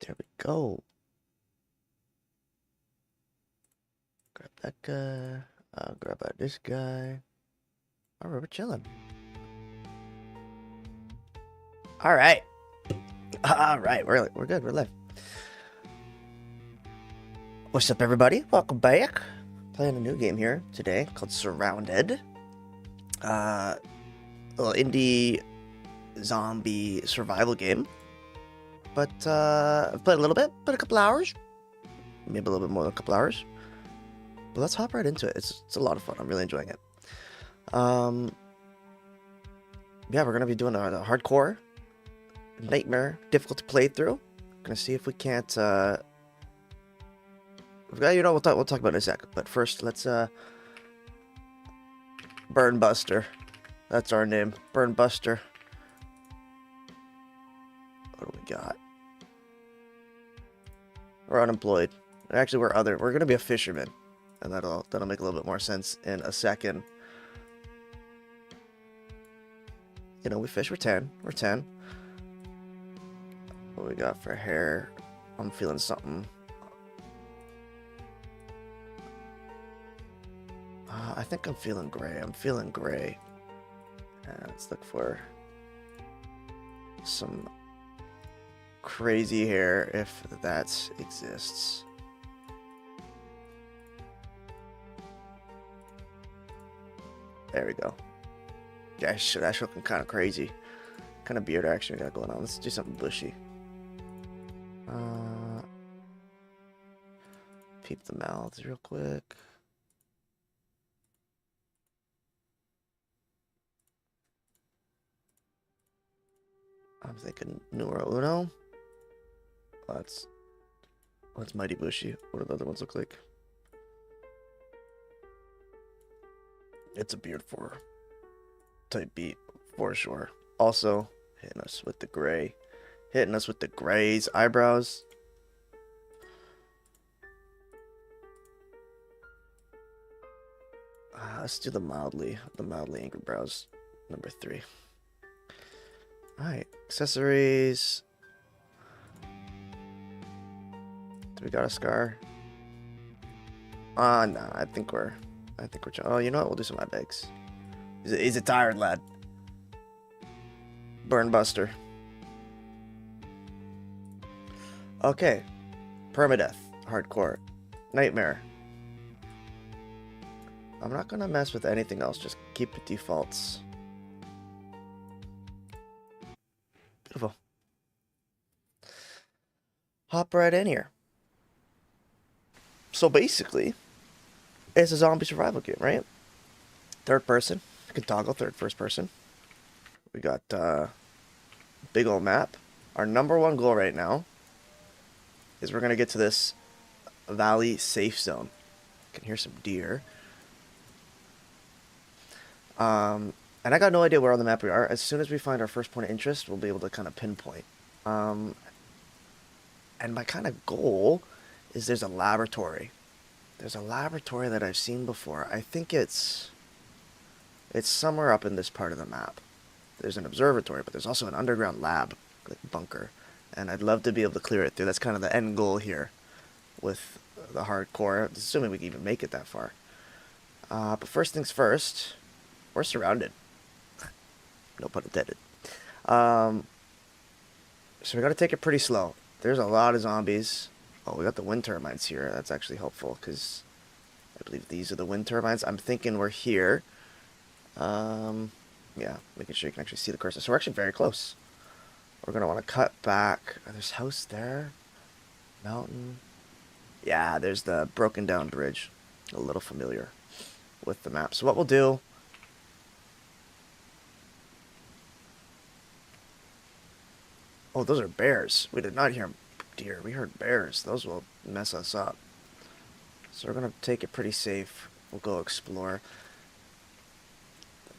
There we go. Grab that guy. Grab out this guy. Alright, we're chilling. Alright. Alright, we're good. We're live. What's up, everybody? Welcome back. Playing a new game here today called Surrounded. A little indie zombie survival game. But I've played a little bit, but a couple hours. Maybe a little bit more than a couple hours. But let's hop right into it. It's a lot of fun. I'm really enjoying it. Yeah, we're gonna be doing a hardcore nightmare difficulty playthrough. Gonna see if we can't you know, we'll talk about it in a sec. But first, let's Burn Buster. That's our name. Burn Buster. What do we got? We're unemployed. Actually, we're gonna be a fisherman. And that'll make a little bit more sense in a second. You know, we fish, we're 10. We're 10. What we got for hair? I'm feeling something. I think I'm feeling gray. Let's look for some crazy hair if that exists. There we go. Yeah, that's looking kind of crazy. Kind of beard action we got going on. Let's do something bushy. Peep the mouths real quick. I'm thinking numero uno. That's mighty bushy. What do the other ones look like? It's a beard for type beat for sure. Also hitting us with the gray, hitting us with the grays eyebrows. Let's do the mildly angry brows, number 3. All right, accessories. Do we got a scar? No, I think we're. Oh, you know what? We'll do some eye bags. He's a tired lad. Burn Buster. Okay, permadeath, hardcore, nightmare. I'm not gonna mess with anything else. Just keep it defaults. Beautiful. Hop right in here. So basically, it's a zombie survival game, right? Third person. You can toggle first person. We got big old map. Our number one goal right now is we're gonna get to this valley safe zone. You can hear some deer. And I got no idea where on the map we are. As soon as we find our first point of interest, we'll be able to kind of pinpoint. And my kind of goal is there's a laboratory. There's a laboratory that I've seen before. I think it's somewhere up in this part of the map. There's an observatory, but there's also an underground lab, like bunker. And I'd love to be able to clear it through. That's kind of the end goal here with the hardcore, assuming we can even make it that far. But first things first, we're surrounded. No pun intended. So we gotta take it pretty slow. There's a lot of zombies. Oh, we got the wind turbines here. That's actually helpful because I believe these are the wind turbines. I'm thinking we're here. Yeah, making sure you can actually see the cursor. So we're actually very close. We're gonna want to cut back. There's a house there. Mountain. Yeah, there's the broken down bridge. A little familiar with the map. So what we'll do. Oh, those are bears. We did not hear deer. We heard bears. Those will mess us up. So we're going to take it pretty safe. We'll go explore.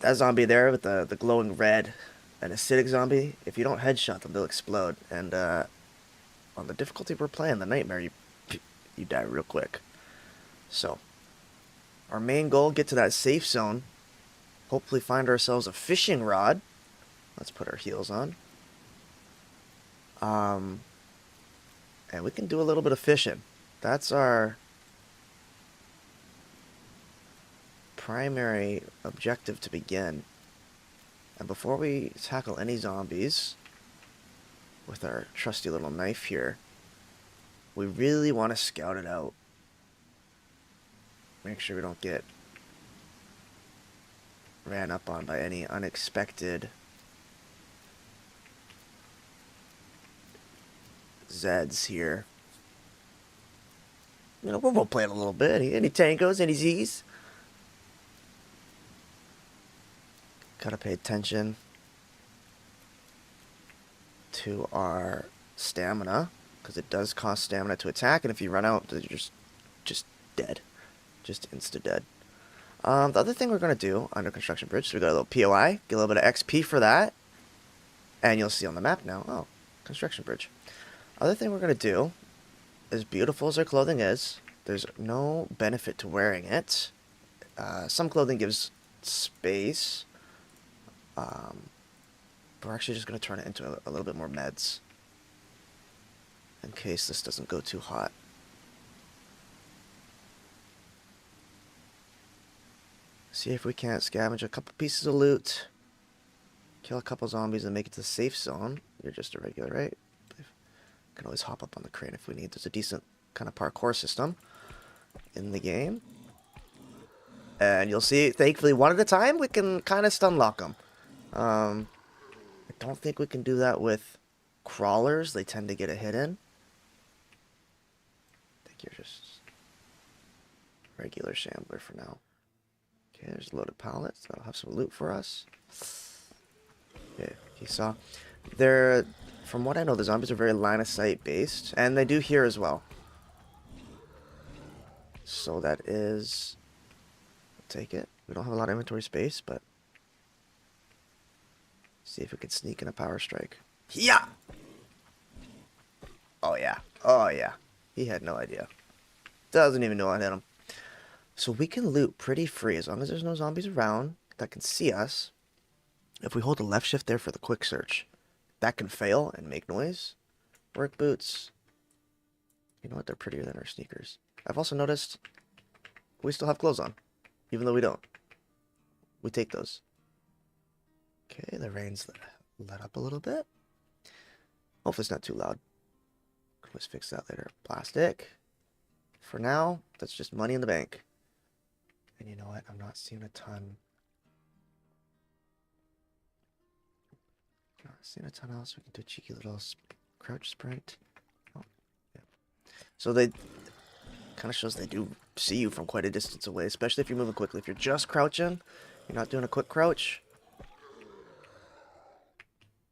That zombie there with the glowing red, an acidic zombie, if you don't headshot them, they'll explode. And on the difficulty we're playing, the nightmare, you die real quick. So, our main goal, get to that safe zone. Hopefully find ourselves a fishing rod. Let's put our heels on. And we can do a little bit of fishing. That's our primary objective to begin. And before we tackle any zombies with our trusty little knife here, we really want to scout it out. Make sure we don't get ran up on by any unexpected Zeds here. You know, we're role playing a little bit. Any tangos, any Z's? Gotta pay attention to our stamina, because it does cost stamina to attack, and if you run out, you're just dead. Just insta-dead. The other thing we're going to do under construction bridge, so we got a little POI, get a little bit of XP for that, and you'll see on the map now, oh, construction bridge. Other thing we're going to do, as beautiful as our clothing is, there's no benefit to wearing it. Some clothing gives space. We're actually just going to turn it into a little bit more meds, in case this doesn't go too hot. See if we can't scavenge a couple pieces of loot, kill a couple zombies, and make it to the safe zone. You're just a regular, right? Can always hop up on the crane if we need. There's a decent kind of parkour system in the game. And you'll see, thankfully, one at a time, we can kind of stun lock them. I don't think we can do that with crawlers. They tend to get a hit in. I think you're just regular shambler for now. Okay, there's loaded pallets. That'll have some loot for us. Yeah, you saw. They're, from what I know, the zombies are very line of sight based, and they do hear as well. So that is, I'll take it. We don't have a lot of inventory space, but see if we can sneak in a power strike. Yeah. Oh yeah. Oh yeah. He had no idea. Doesn't even know I hit him. So we can loot pretty free as long as there's no zombies around that can see us. If we hold the left shift there for the quick search, that can fail and make noise. Work boots. You know what? They're prettier than our sneakers. I've also noticed we still have clothes on, even though we don't. We take those. Okay, the rain's let up a little bit. Hopefully it's not too loud. Can always fix that later. Plastic. For now, that's just money in the bank. And you know what? I'm not seeing a ton. Not seeing a ton else. We can do a cheeky little crouch sprint. Oh, yeah. So they kind of shows they do see you from quite a distance away, especially if you're moving quickly. If you're just crouching, you're not doing a quick crouch,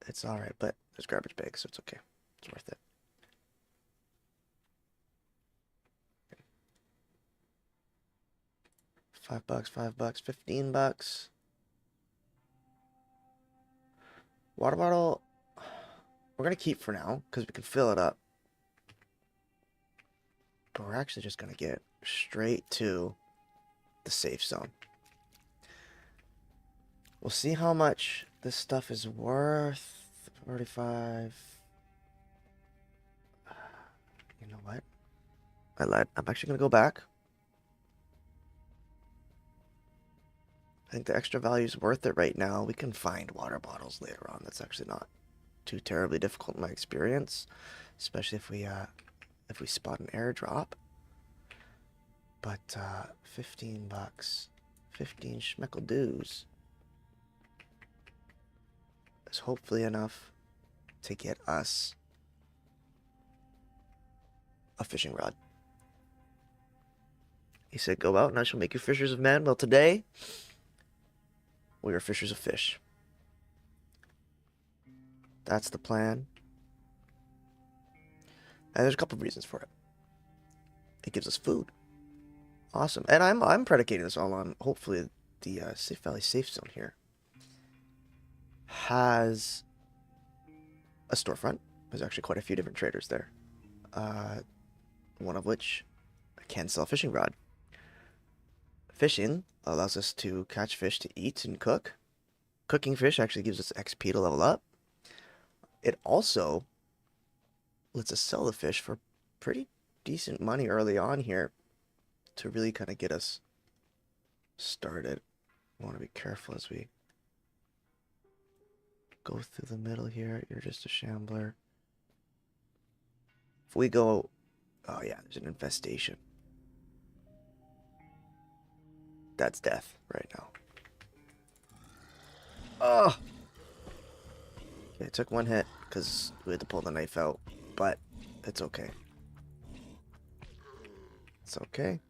it's alright, but there's garbage bags, so it's okay. It's worth it. $5, $5, $15. Water bottle, we're gonna keep for now, because we can fill it up. But we're actually just gonna get straight to the safe zone. We'll see how much this stuff is worth. 45. You know what? I lied. I'm actually gonna go back. I think the extra value is worth it right now. We can find water bottles later on. That's actually not too terribly difficult in my experience, especially if we spot an airdrop. But $15, 15 schmeckle dues is hopefully enough to get us a fishing rod. He said, "Go out and I shall make you fishers of men." Well, today we are fishers of fish. That's the plan. And there's a couple of reasons for it. It gives us food. Awesome. And I'm predicating this all on, hopefully, the Safe Valley safe zone here has a storefront. There's actually quite a few different traders there. One of which can sell a fishing rod. Fishing allows us to catch fish to eat and cook. Cooking fish actually gives us XP to level up. It also lets us sell the fish for pretty decent money early on here to really kind of get us started. I want to be careful as we go through the middle here. You're just a shambler. If we go... Oh, yeah, there's an infestation. That's death right now. Oh! Okay, it took one hit because we had to pull the knife out, but it's okay. It's okay.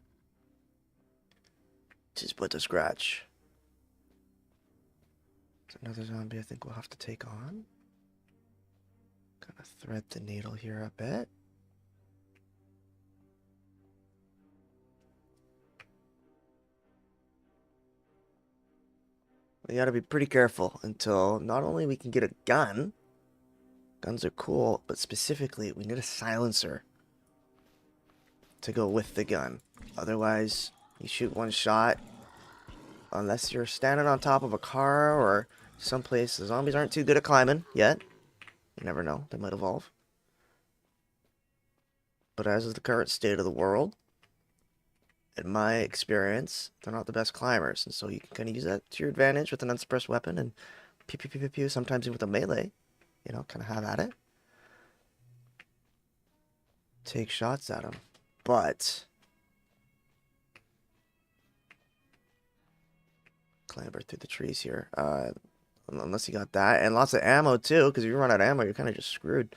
Just put the scratch. It's another zombie I think we'll have to take on. Gonna thread the needle here a bit. We gotta be pretty careful until not only we can get a gun, guns are cool, but specifically we need a silencer to go with the gun. Otherwise, you shoot one shot, unless you're standing on top of a car or someplace the zombies aren't too good at climbing yet. You never know, they might evolve. But as is the current state of the world, in my experience, they're not the best climbers. And so you can kind of use that to your advantage with an unsuppressed weapon and pew pew pew pew pew, sometimes even with a melee. You know, kind of have at it. Take shots at them. But clamber through the trees here. Unless you got that. And lots of ammo too, because if you run out of ammo, you're kind of just screwed.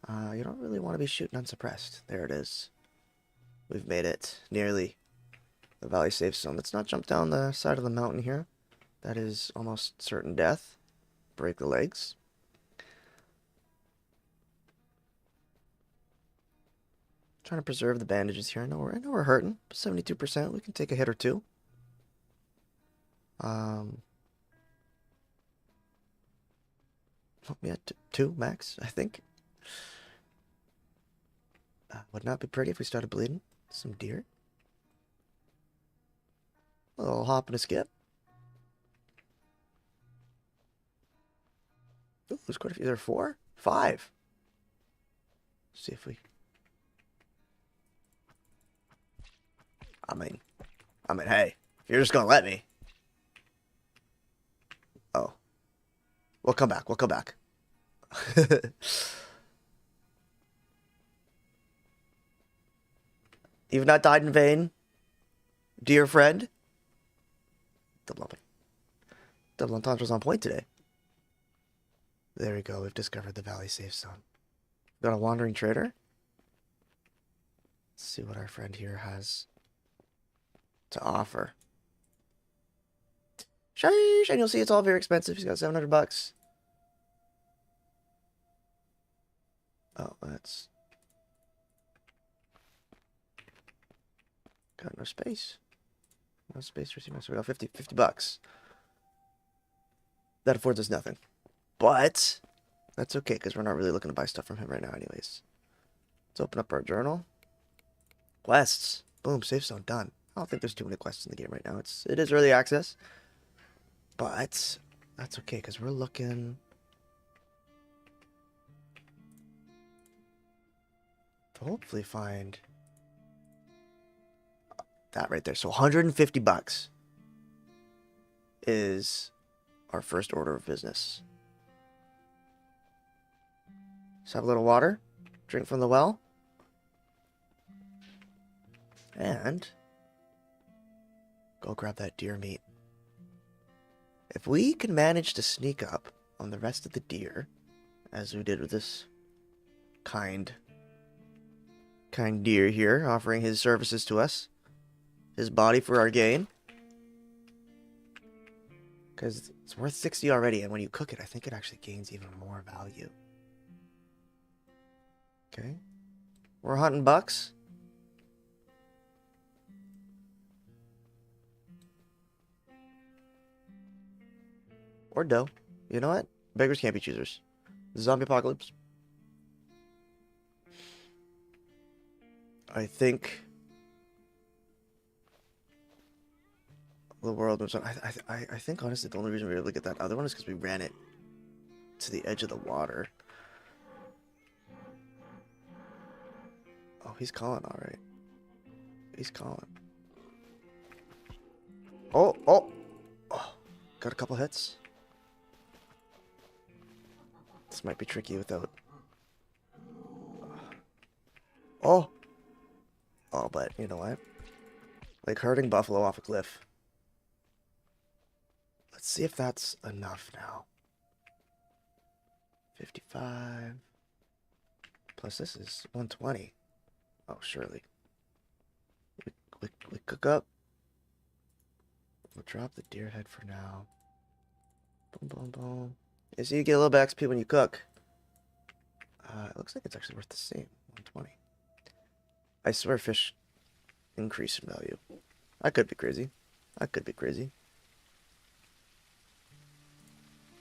You don't really want to be shooting unsuppressed. There it is. We've made it. Nearly. The valley safe zone. Let's not jump down the side of the mountain here. That is almost certain death. Break the legs. Trying to preserve the bandages here. I know we're hurting. 72%. We can take a hit or two. Yeah, two max, I think. Would not be pretty if we started bleeding. Some deer. A little hop and a skip. Ooh, there's quite a few. There are 4? 5. Let's see if we... I mean, hey, if you're just gonna let me. Oh. We'll come back. We'll come back. You've not died in vain, dear friend. Double ententres on point today. There we go. We've discovered the valley safe zone. Got a wandering trader. Let's see what our friend here has to offer. Sheesh, and you'll see it's all very expensive. He's got $700. Oh, that's... Got no space. No space for CMS. We got 50 bucks. That affords us nothing. But that's okay, because we're not really looking to buy stuff from him right now anyways. Let's open up our journal. Quests. Boom, safe zone done. I don't think there's too many quests in the game right now. It is early access. But that's okay, because we're looking to hopefully find that right there. So 150 bucks is our first order of business. Let's have a little water. Drink from the well. And go grab that deer meat. If we can manage to sneak up on the rest of the deer, as we did with this kind deer here, offering his services to us, his body for our gain, because it's worth 60 already, and when you cook it, I think it actually gains even more value. Okay, we're hunting bucks. Or doe. You know what? Beggars can't be choosers. Zombie apocalypse. I think the world was on. I think honestly the only reason we were able to get that other one is because we ran it to the edge of the water. Oh, he's calling, all right. He's calling. Oh, oh, oh. Got a couple hits. This might be tricky without... Oh! Oh, but you know what? Like herding buffalo off a cliff. Let's see if that's enough now. 55. Plus this is 120. Oh, surely. We cook up. We'll drop the deer head for now. Boom, boom, boom. Yeah, so you get a little bit XP when you cook. It looks like it's actually worth the same. 120. I swear fish increase in value. I could be crazy. I could be crazy.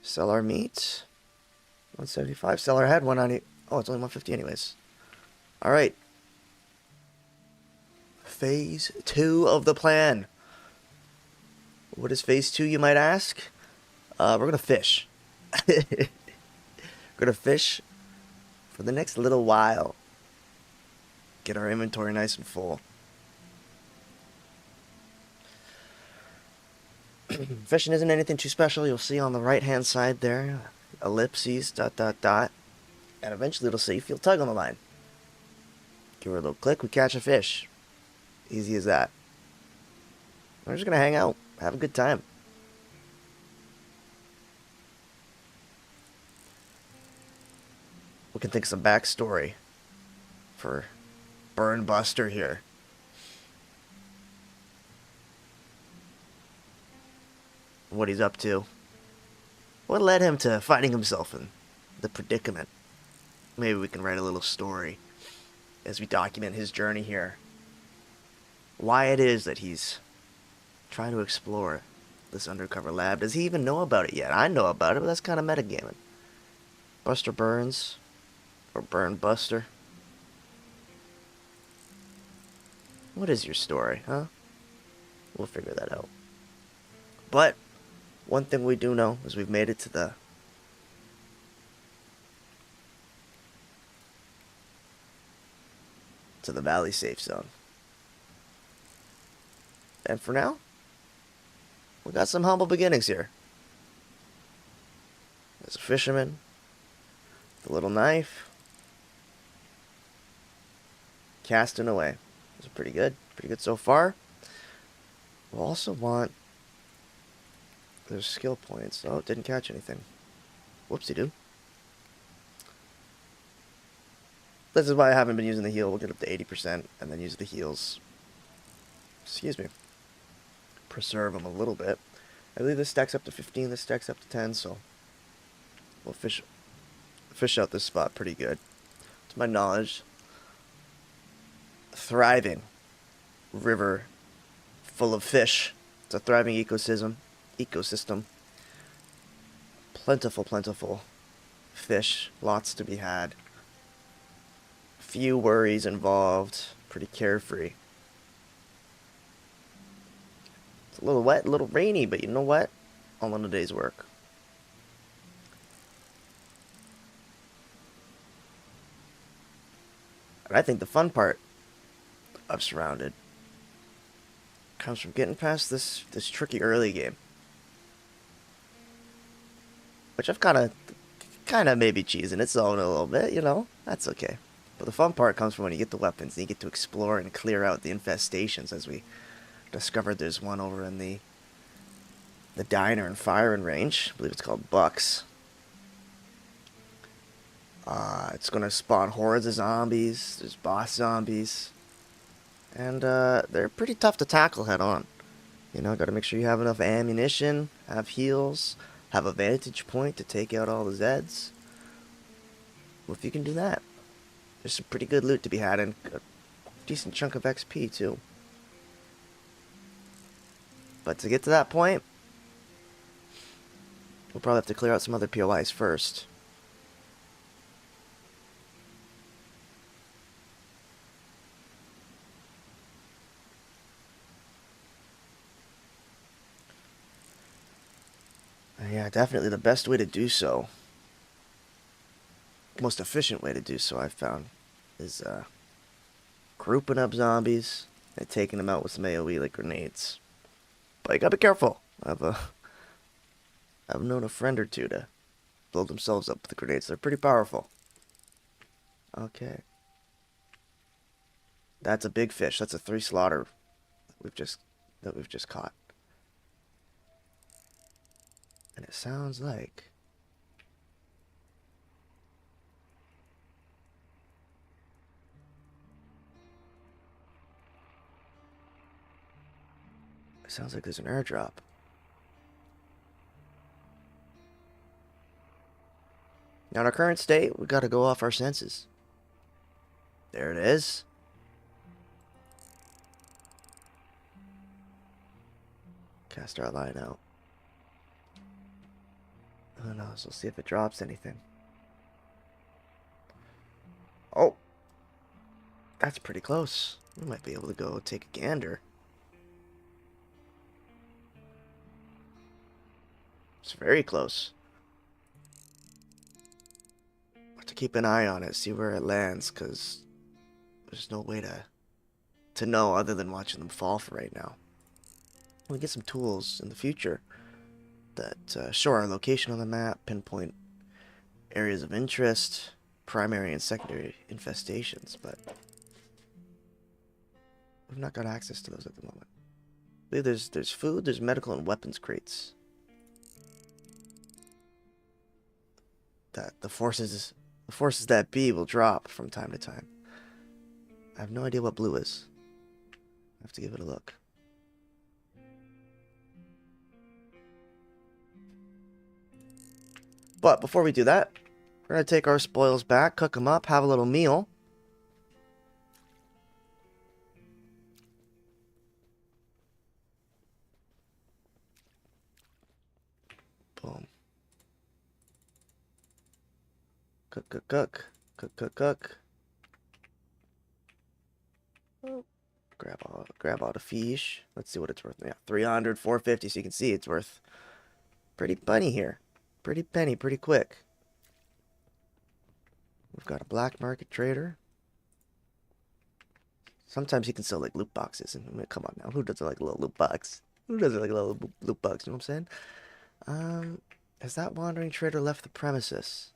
Sell our meat. 175. Sell our head. 190. Oh, it's only 150 anyways. Alright. Phase 2 of the plan. What is phase 2, you might ask? We're gonna fish. We're gonna fish for the next little while. Get our inventory nice and full. Fishing isn't anything too special. You'll see on the right hand side there, ellipses, dot, dot, dot. And eventually it'll say feel tug on the line. Give her a little click, we catch a fish. Easy as that. We're just gonna hang out, have a good time. We can think of some backstory for Burn Buster here. What he's up to. What led him to finding himself in the predicament? Maybe we can write a little story as we document his journey here. Why it is that he's trying to explore this undercover lab. Does he even know about it yet? I know about it, but that's kind of metagaming. Buster Burns, or Burn Buster. What is your story, huh? We'll figure that out. But one thing we do know is we've made it to the valley safe zone. And for now, we got some humble beginnings here. There's a fisherman with a little knife, casting away. This is pretty good so far. We'll also want, there's skill points. Oh, didn't catch anything. Whoopsie doo. This is why I haven't been using the heal. We'll get up to 80% and then use the heals. Excuse me. Preserve them a little bit. I believe this stacks up to 15, this stacks up to 10, so we'll fish out this spot pretty good. To my knowledge, thriving river full of fish. It's a thriving ecosystem. Plentiful fish. Lots to be had. Few worries involved. Pretty carefree. It's a little wet, a little rainy, but you know what? All in a day's work. And I think the fun part of Surrounded comes from getting past this tricky early game, which I've kind of maybe cheesing its own a little bit, you know. That's okay. But the fun part comes from when you get the weapons and you get to explore and clear out the infestations, as we discovered there's one over in the diner and firing range. I believe it's called Bucks. It's going to spawn hordes of zombies. There's boss zombies. And they're pretty tough to tackle head on. You know, got to make sure you have enough ammunition, have heals, have a vantage point to take out all the Zeds. Well, if you can do that, there's some pretty good loot to be had and a decent chunk of XP too. But to get to that point, we'll probably have to clear out some other POIs first. Yeah, definitely the best way to do so, most efficient way to do so, I've found, is grouping up zombies and taking them out with some AoE like grenades. But you gotta be careful. I've known a friend or two to blow themselves up with the grenades. They're pretty powerful. Okay. That's a big fish. That's a 3 slaughter that we've just caught. And it sounds like there's an airdrop. Now in our current state, we gotta go off our senses. There it is. Cast our line out. Who knows? We'll see if it drops anything. Oh, that's pretty close. We might be able to go take a gander. It's very close. Have to keep an eye on it, see where it lands, because there's no way to know other than watching them fall for right now. We get some tools in the future that show our location on the map, pinpoint areas of interest, primary and secondary infestations, but we've not got access to those at the moment. I believe there's food, there's medical and weapons crates that the forces that be will drop from time to time. I have no idea what blue is. I have to give it a look. But before we do that, we're going to take our spoils back, cook them up, have a little meal. Boom. Cook, cook, cook. Cook, cook, cook. Oh. Grab all the fish. Let's see what it's worth. Yeah, 300, 450, so you can see it's worth pretty penny here. Pretty penny, pretty quick. We've got a black market trader. Sometimes he can sell like loot boxes. And I mean, come on now, who doesn't like a little loot box? Who doesn't like a little loot box? You know what I'm saying? Has that wandering trader left the premises?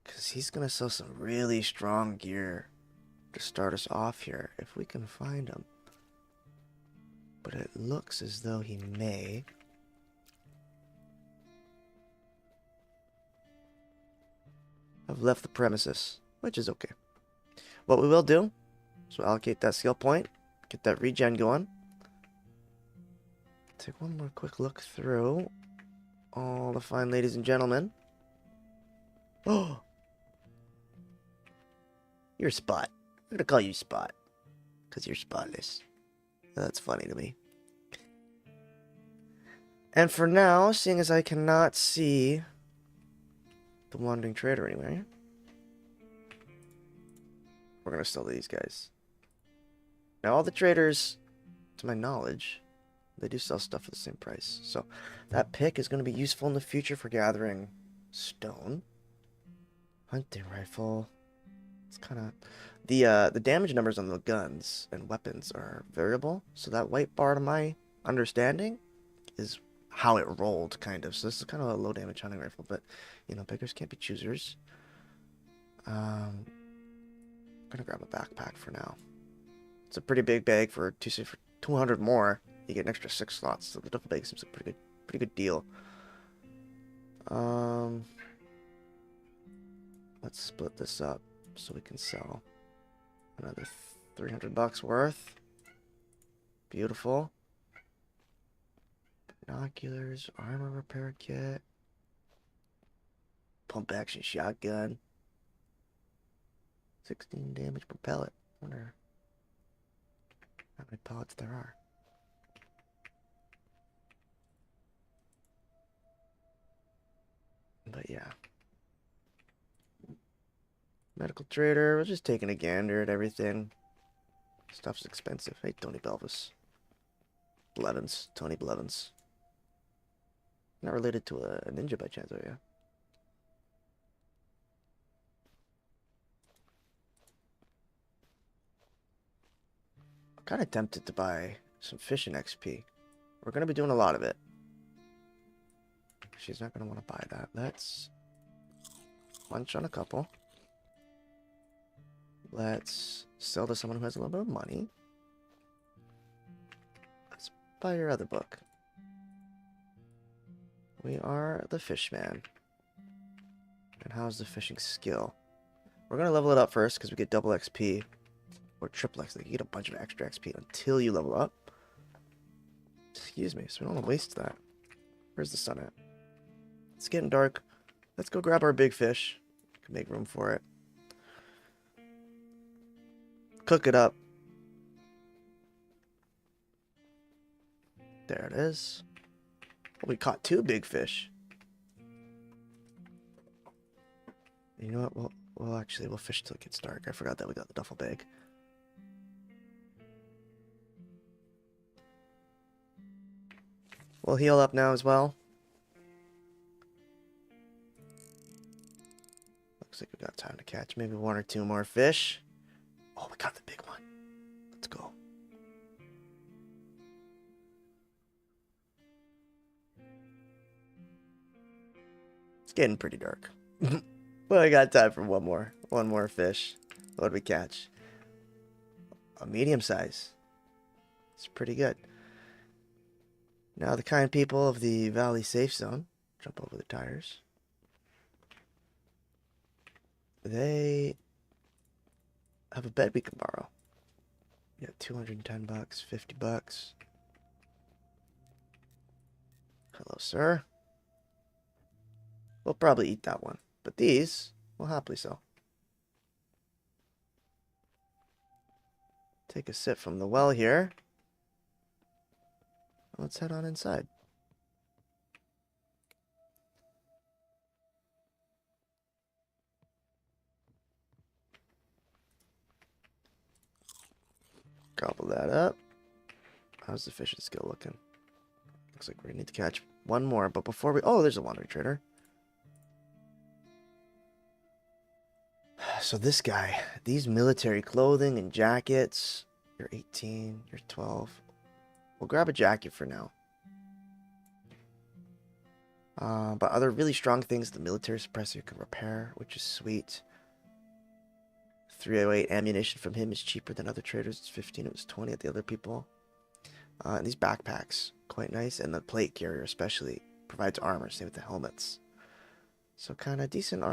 Because he's gonna sell some really strong gear to start us off here if we can find him. But it looks as though he may have left the premises, which is okay. What we will do is we'll allocate that skill point, get that regen going. Take one more quick look through all the fine ladies and gentlemen. Oh! You're Spot. I'm gonna call you Spot. Because you're spotless. That's funny to me. And for now, seeing as I cannot see the wandering trader anywhere, we're gonna sell these guys. Now all the traders, to my knowledge, they do sell stuff for the same price. So that pick is gonna be useful in the future for gathering stone. Hunting rifle. It's kind of the damage numbers on the guns and weapons are variable. So that white bar, to my understanding, is how it rolled, kind of. So this is kind of a low damage hunting rifle, but you know, beggars can't be choosers. I'm gonna grab a backpack for now. It's a pretty big bag for 200 more. You get an extra 6 slots, so the duffel bag seems like a pretty good deal. Let's split this up so we can sell another 300 bucks worth. Beautiful. Binoculars, armor repair kit, pump action shotgun, 16 damage per pellet. Wonder how many pellets there are. But yeah. Medical trader, we're just taking a gander at everything. Stuff's expensive. Hey, Tony Belvis. Blevins. Tony Blevins. Not related to a ninja by chance, are you? Kind of tempted to buy some fishing XP. We're going to be doing a lot of it. She's not going to want to buy that. Let's munch on a couple. Let's sell to someone who has a little bit of money. Let's buy your other book. We are the fishman. And how's the fishing skill? We're going to level it up first because we get double XP. Or triple XP. You get a bunch of extra XP until you level up. Excuse me, so we don't want to waste that. Where's the sun at? It's getting dark. Let's go grab our big fish. Can make room for it. Cook it up. There it is. Oh, we caught 2 big fish. You know what? Well, actually, we'll fish till it gets dark. I forgot that we got the duffel bag. We'll heal up now as well. Looks like we got time to catch maybe 1 or 2 more fish. Oh, we got the big one. Let's go. It's getting pretty dark. But I got time for one more fish. What did we catch? A medium size. It's pretty good. Now the kind people of the Valley Safe Zone, jump over the tires. They have a bed we can borrow. Yeah, $210, $50. Hello, sir. We'll probably eat that one, but these we'll happily sell. Take a sip from the well here. Let's head on inside. Gobble that up. How's the fishing skill looking? Looks like we need to catch one more, but before we... Oh, there's a wandering trader. So this guy, these military clothing and jackets. You're 18, you're 12. We'll grab a jacket for now. But other really strong things, the military suppressor you can repair, which is sweet. 308 ammunition from him is cheaper than other traders. It's 15, it was 20 at the other people. And these backpacks, quite nice. And the plate carrier especially provides armor, same with the helmets. So kind of decent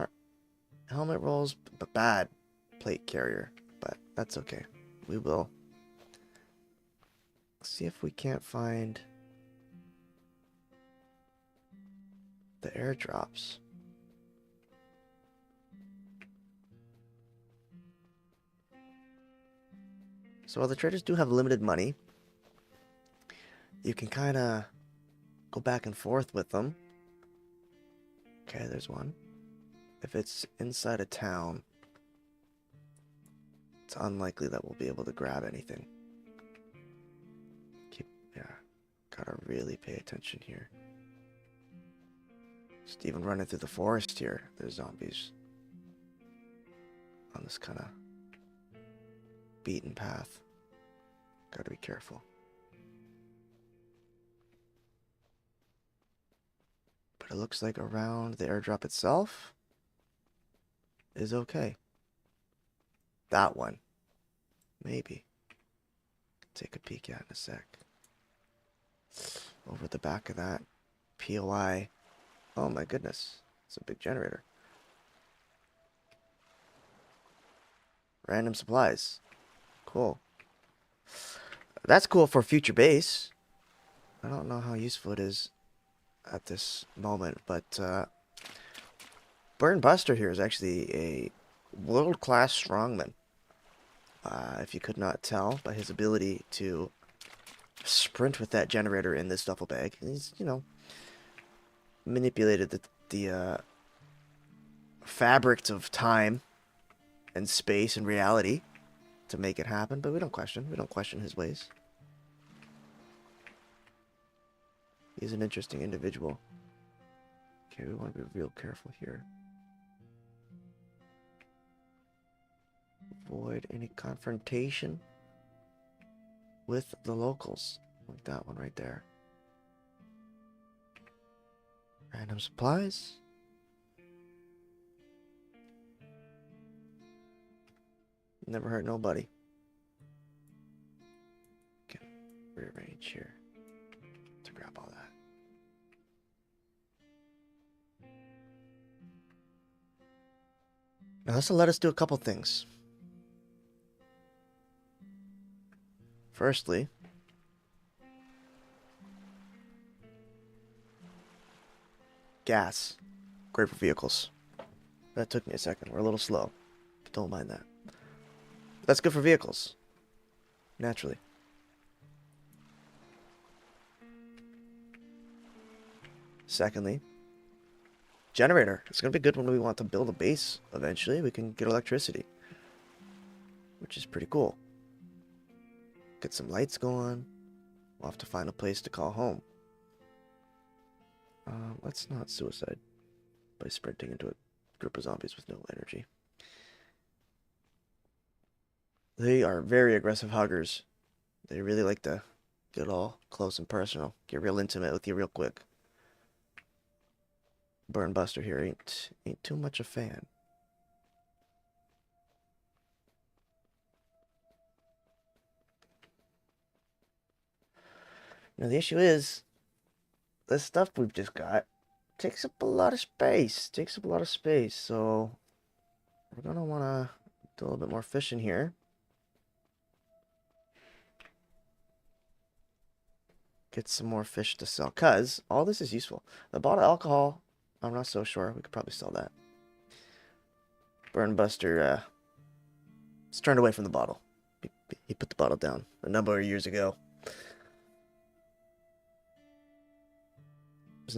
helmet rolls, but bad plate carrier. But that's okay. We will see if we can't find the airdrops. So while the traders do have limited money, you can kind of go back and forth with them. Okay, there's one. If it's inside a town, it's unlikely that we'll be able to grab anything. Yeah, gotta really pay attention here. Just even running through the forest here, there's zombies on this kind of beaten path. Gotta be careful. But it looks like around the airdrop itself is okay. That one, maybe. Take a peek at in a sec. Over the back of that POI. Oh my goodness, it's a big generator. Random supplies. Cool. That's cool for future base. I don't know how useful it is at this moment, but Burn Buster here is actually a world-class strongman. If you could not tell by his ability to sprint with that generator in this duffel bag. He's, you know, manipulated the fabrics of time and space and reality to make it happen, but we don't question his ways. He's an interesting individual. Okay, we want to be real careful here. Avoid any confrontation. with the locals. Like that one right there. Random supplies. Never hurt nobody. Okay, rearrange here to grab all that. Now this will let us do a couple things. Firstly, gas. Great for vehicles. That took me a second. We're a little slow. But don't mind that. But that's good for vehicles. Naturally. Secondly, generator. It's going to be good when we want to build a base eventually. We can get electricity. Which is pretty cool. Get some lights going. We'll have to find a place to call home. Let's not suicide by sprinting into a group of zombies with no energy. They are very aggressive huggers. They really like to get all close and personal. Get real intimate with you real quick. Burn Buster here ain't too much a fan. Now the issue is, this stuff we've just got takes up a lot of space. So we're gonna wanna do a little bit more fishing here. Get some more fish to sell, cause all this is useful. The bottle of alcohol, I'm not so sure. We could probably sell that. Burn Buster has turned away from the bottle. He put the bottle down a number of years ago. He's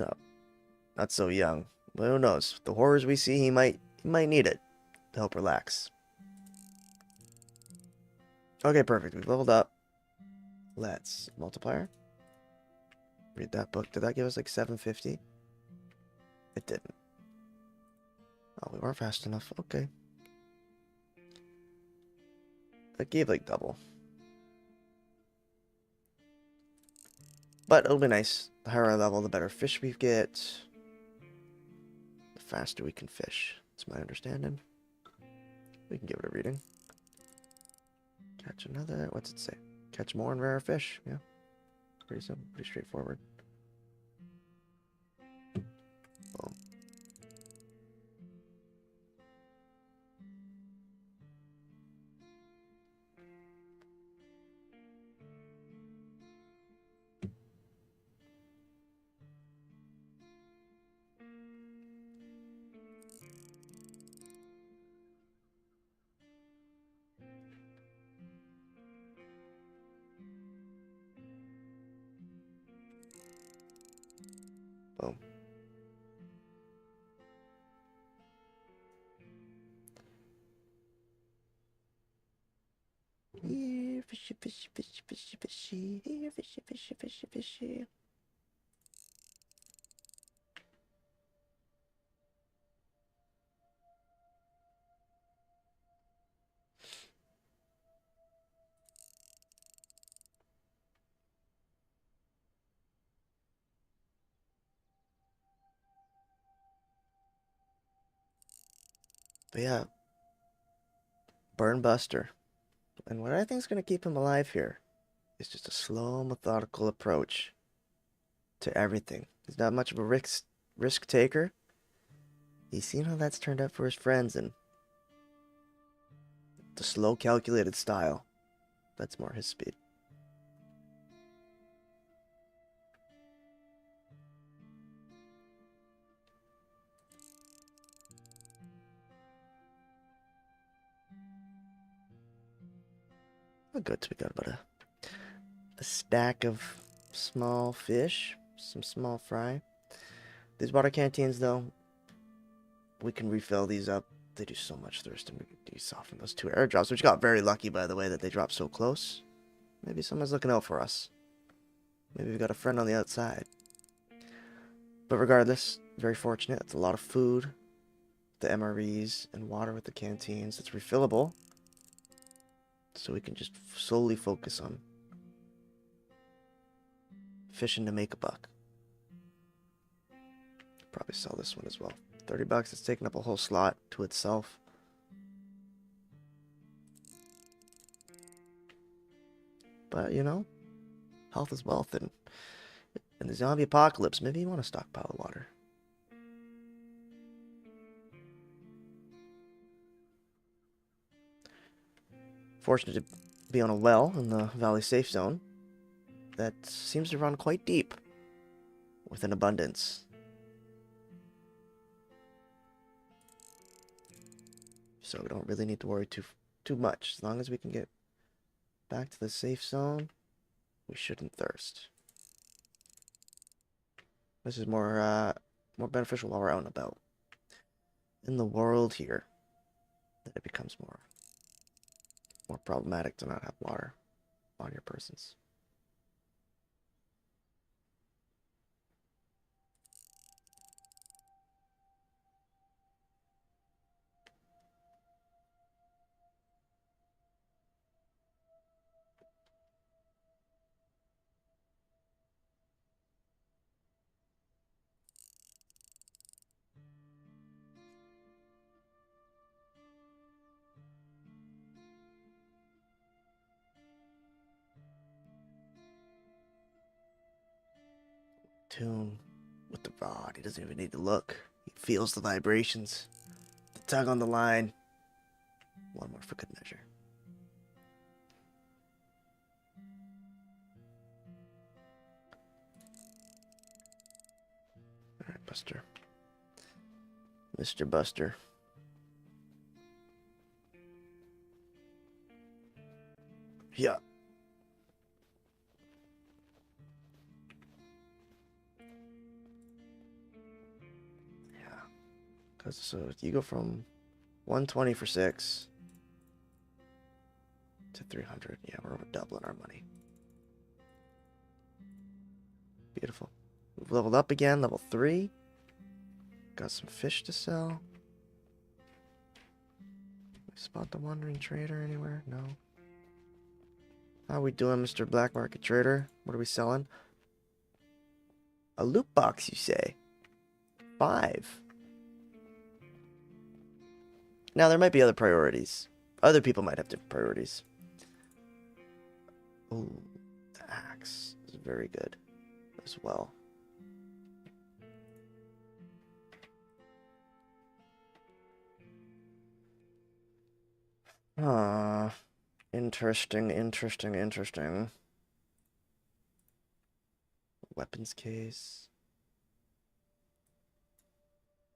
not so young. But who knows? The horrors we see, he might need it to help relax. Okay, perfect. We've leveled up. Let's multiplier. Read that book. Did that give us like 750? It didn't. Oh, we weren't fast enough. Okay. That gave like double. But it'll be nice. The higher our level, the better fish we get. The faster we can fish. That's my understanding. We can give it a reading. Catch another. What's it say? Catch more and rarer fish. Yeah. Pretty simple. Pretty straightforward. Boom. Boom. Here, fishy, fishy, fishy, fishy, fishy. Here, fishy, fishy, fishy, fishy. But yeah, Burn Buster. And what I think is going to keep him alive here is just a slow, methodical approach to everything. He's not much of a risk taker. He's seen how that's turned out for his friends, and the slow, calculated style, that's more his speed. Oh, good. So we got about a stack of small fish, some small fry. These water canteens, though, we can refill these up. They do so much thirst, and we can soften those two airdrops, which got very lucky, by the way, that they dropped so close. Maybe someone's looking out for us. Maybe we've got a friend on the outside. But regardless, very fortunate. It's a lot of food, the MREs, and water with the canteens. It's refillable. So we can just solely focus on Fishing to make a buck. Probably sell this one as well. 30 bucks. It's taking up a whole slot to itself. But, you know, health is wealth. And in the zombie apocalypse, maybe you want to stockpile of water. Fortunate to be on a well in the Valley Safe Zone that seems to run quite deep with an abundance. So we don't really need to worry too much. As long as we can get back to the safe zone, we shouldn't thirst. This is more beneficial while we're out and about in the world here. That it becomes more problematic to not have water on your persons. Tune with the rod. He doesn't even need to look. He feels the vibrations. The tug on the line. One more for good measure. Alright, Buster. Mr. Buster. Yeah. So you go from 120 for 6 to 300. Yeah, we're doubling our money. Beautiful. We've leveled up again, level 3. Got some fish to sell. Spot the wandering trader anywhere? No. How are we doing, Mr. Black Market Trader? What are we selling? A loot box, you say? 5. Now, there might be other priorities. Other people might have different priorities. Oh, the axe is very good as well. Interesting. Weapons case.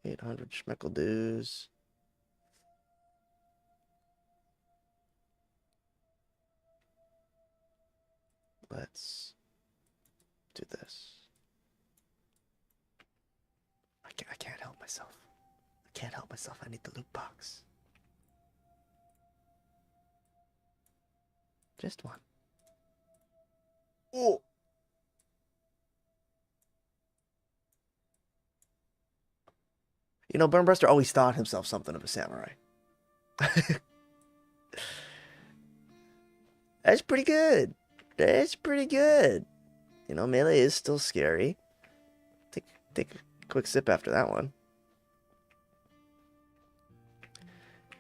800 schmeckle dues. Let's do this. I can't help myself. I need the loot box. Just one. Oh! You know, Burnbuster always thought himself something of a samurai. That's pretty good. You know, melee is still scary. Take a quick sip after that one.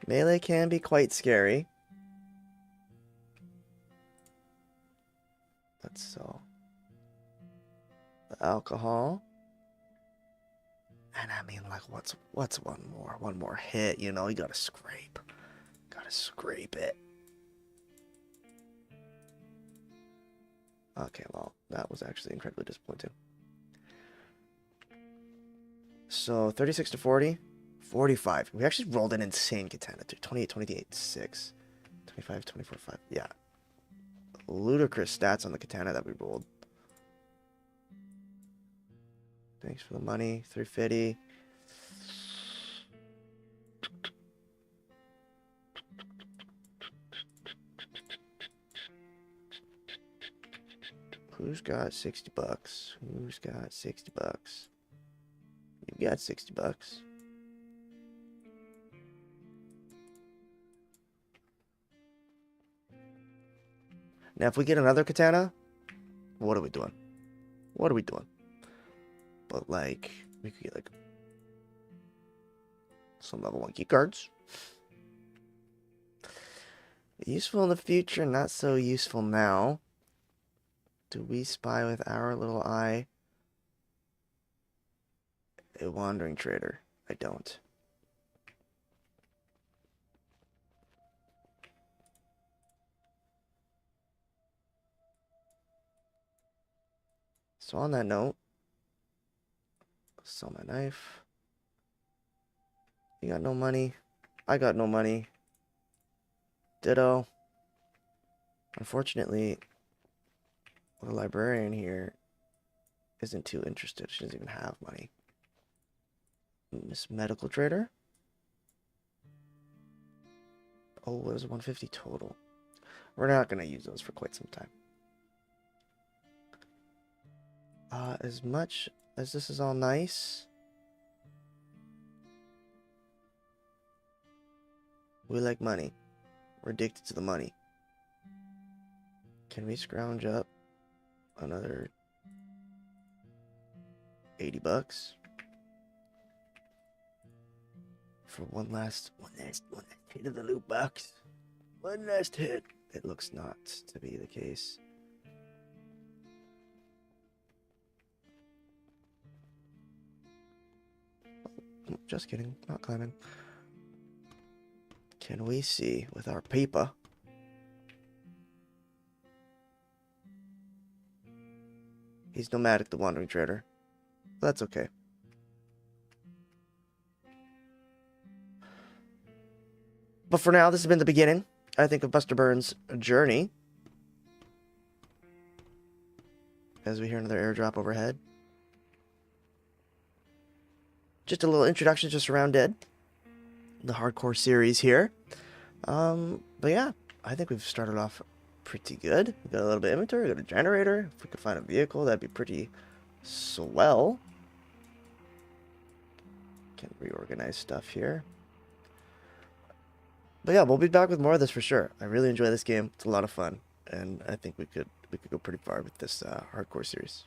Melee can be quite scary. Let's sell the alcohol. And I mean, like, what's one more hit? You know, you gotta scrape it. Okay, well, that was actually incredibly disappointing. So 36 to 40, 45. We actually rolled an insane katana too. 28, 28, 6, 25, 24, 5. Yeah, ludicrous stats on the katana that we rolled. Thanks for the money. 350. Who's got 60 bucks? Who's got 60 bucks? You got 60 bucks. Now, if we get another katana, what are we doing? What are we doing? But like, we could get like some level 1 key cards. Useful in the future, not so useful now. Do we spy with our little eye a wandering trader? I don't. So on that note, sell my knife. You got no money. I got no money. Ditto. Unfortunately, the librarian here isn't too interested. She doesn't even have money. Miss Medical Trader. Oh, it was 150 total. We're not going to use those for quite some time. As much as this is all nice, we like money. We're addicted to the money. Can we scrounge up another 80 bucks for one last hit of the loot box? One last hit. It looks not to be the case. Just kidding, not climbing. Can we see with our paper? He's nomadic, the wandering trader. That's okay. But for now, this has been the beginning, I think, of Buster Burns' journey. As we hear another airdrop overhead. Just a little introduction to Surroundead, the hardcore series here. But yeah, I think we've started off pretty good. We got a little bit of inventory, we got a generator. If we could find a vehicle, that'd be pretty swell. Can reorganize stuff here. But yeah, we'll be back with more of this for sure. I really enjoy this game. It's a lot of fun, and I think we could go pretty far with this hardcore series.